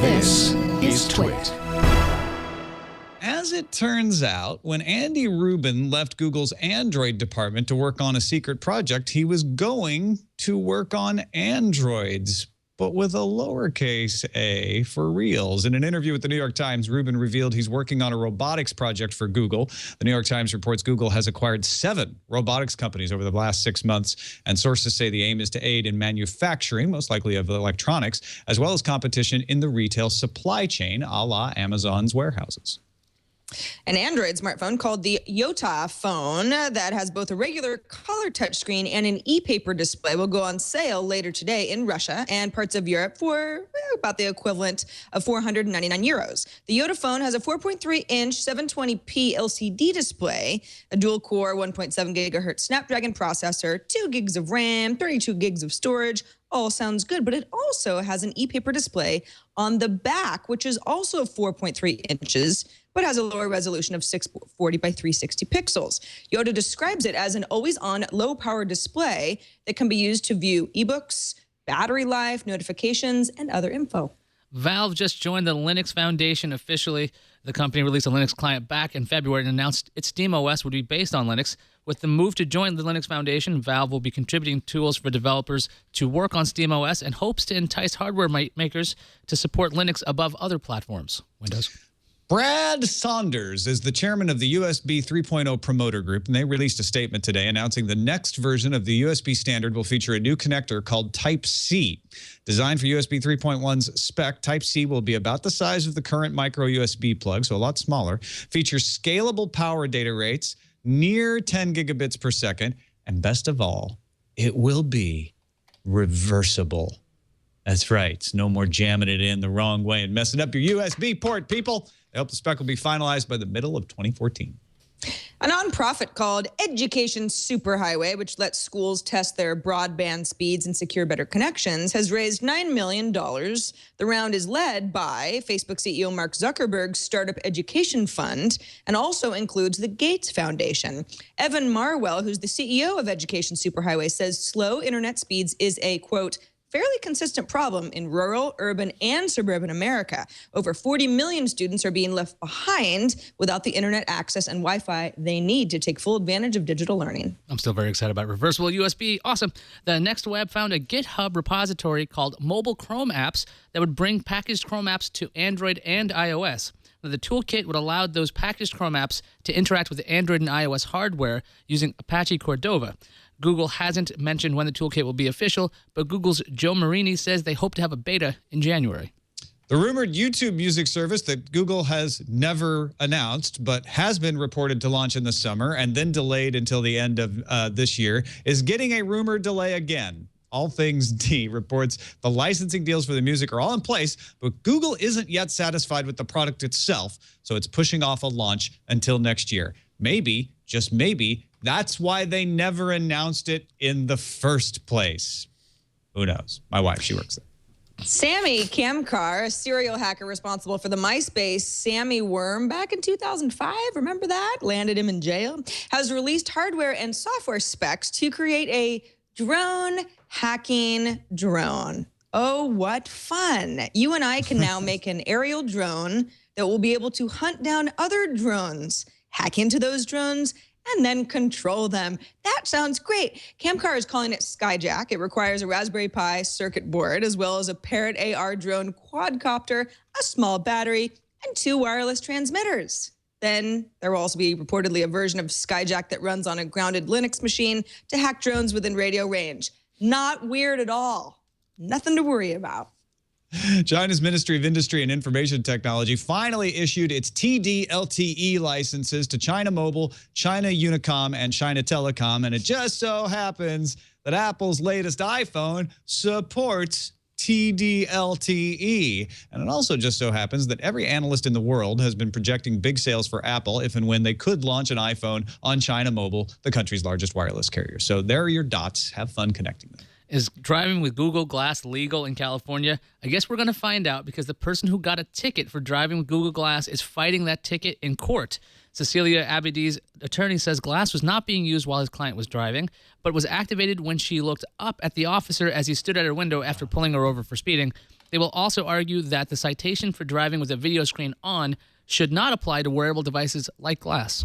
This is Twit. As it turns out, when Andy Rubin left Google's Android department to work on a secret project, he was going to work on androids, but with a lowercase a for reals. In an interview with the New York Times, Rubin revealed he's working on a robotics project for Google. The New York Times reports Google has acquired 7 robotics companies over the last 6 months, and sources say the aim is to aid in manufacturing, most likely of electronics, as well as competition in the retail supply chain, a la Amazon's warehouses. An Android smartphone called the Yota phone that has both a regular color touchscreen and an e-paper display will go on sale later today in Russia and parts of Europe for about the equivalent of 499 euros. The Yota phone has a 4.3-inch 720p LCD display, a dual-core 1.7 gigahertz Snapdragon processor, 2 gigs of RAM, 32 gigs of storage. All sounds good, but it also has an e-paper display on the back, which is also 4.3 inches, but has a lower resolution of 640 by 360 pixels. Yota describes it as an always-on, low-power display that can be used to view ebooks, battery life, notifications, and other info. Valve just joined the Linux Foundation officially. The company released a Linux client back in February and announced its SteamOS would be based on Linux. With the move to join the Linux Foundation, Valve will be contributing tools for developers to work on SteamOS and hopes to entice hardware makers to support Linux above other platforms. Windows. Brad Saunders is the chairman of the USB 3.0 Promoter Group, and they released a statement today announcing the next version of the USB standard will feature a new connector called Type-C. Designed for USB 3.1's spec, Type-C will be about the size of the current micro USB plug, so a lot smaller, features scalable power data rates, near 10 gigabits per second, and best of all, it will be reversible. That's right. No more jamming it in the wrong way and messing up your USB port, people. I hope the spec will be finalized by the middle of 2014. A nonprofit called Education Superhighway, which lets schools test their broadband speeds and secure better connections, has raised $9 million. The round is led by Facebook CEO Mark Zuckerberg's Startup Education Fund and also includes the Gates Foundation. Evan Marwell, who's the CEO of Education Superhighway, says slow internet speeds is a, quote, fairly consistent problem in rural, urban, and suburban America. Over 40 million students are being left behind without the internet access and Wi-Fi they need to take full advantage of digital learning. I'm still very excited about reversible USB. Awesome. The Next Web found a GitHub repository called Mobile Chrome Apps that would bring packaged Chrome apps to Android and iOS. Now, the toolkit would allow those packaged Chrome apps to interact with the Android and iOS hardware using Apache Cordova. Google hasn't mentioned when the toolkit will be official, but Google's Joe Marini says they hope to have a beta in January. The rumored YouTube music service that Google has never announced but has been reported to launch in the summer and then delayed until the end of this year is getting a rumored delay again. All Things D reports the licensing deals for the music are all in place, but Google isn't yet satisfied with the product itself, so it's pushing off a launch until next year. Maybe, just maybe, that's why they never announced it in the first place. Who knows? My wife, she works there. Sammy Kamkar, a serial hacker responsible for the MySpace Sammy Worm back in 2005, remember that? Landed him in jail. Has released hardware and software specs to create a drone hacking drone. Oh, what fun. You and I can now make an aerial drone that will be able to hunt down other drones, hack into those drones, and then control them. That sounds great. Kamkar is calling it Skyjack. It requires a Raspberry Pi circuit board, as well as a Parrot AR drone quadcopter, a small battery, and 2 wireless transmitters. Then there will also be reportedly a version of Skyjack that runs on a grounded Linux machine to hack drones within radio range. Not weird at all. Nothing to worry about. China's Ministry of Industry and Information Technology finally issued its TD-LTE licenses to China Mobile, China Unicom, and China Telecom, and it just so happens that Apple's latest iPhone supports TD-LTE. And it also just so happens that every analyst in the world has been projecting big sales for Apple if and when they could launch an iPhone on China Mobile, the country's largest wireless carrier. So there are your dots. Have fun connecting them. Is driving with Google Glass legal in California? I guess we're going to find out because the person who got a ticket for driving with Google Glass is fighting that ticket in court. Cecilia Abidi's attorney says Glass was not being used while his client was driving, but was activated when she looked up at the officer as he stood at her window after pulling her over for speeding. They will also argue that the citation for driving with a video screen on should not apply to wearable devices like glass.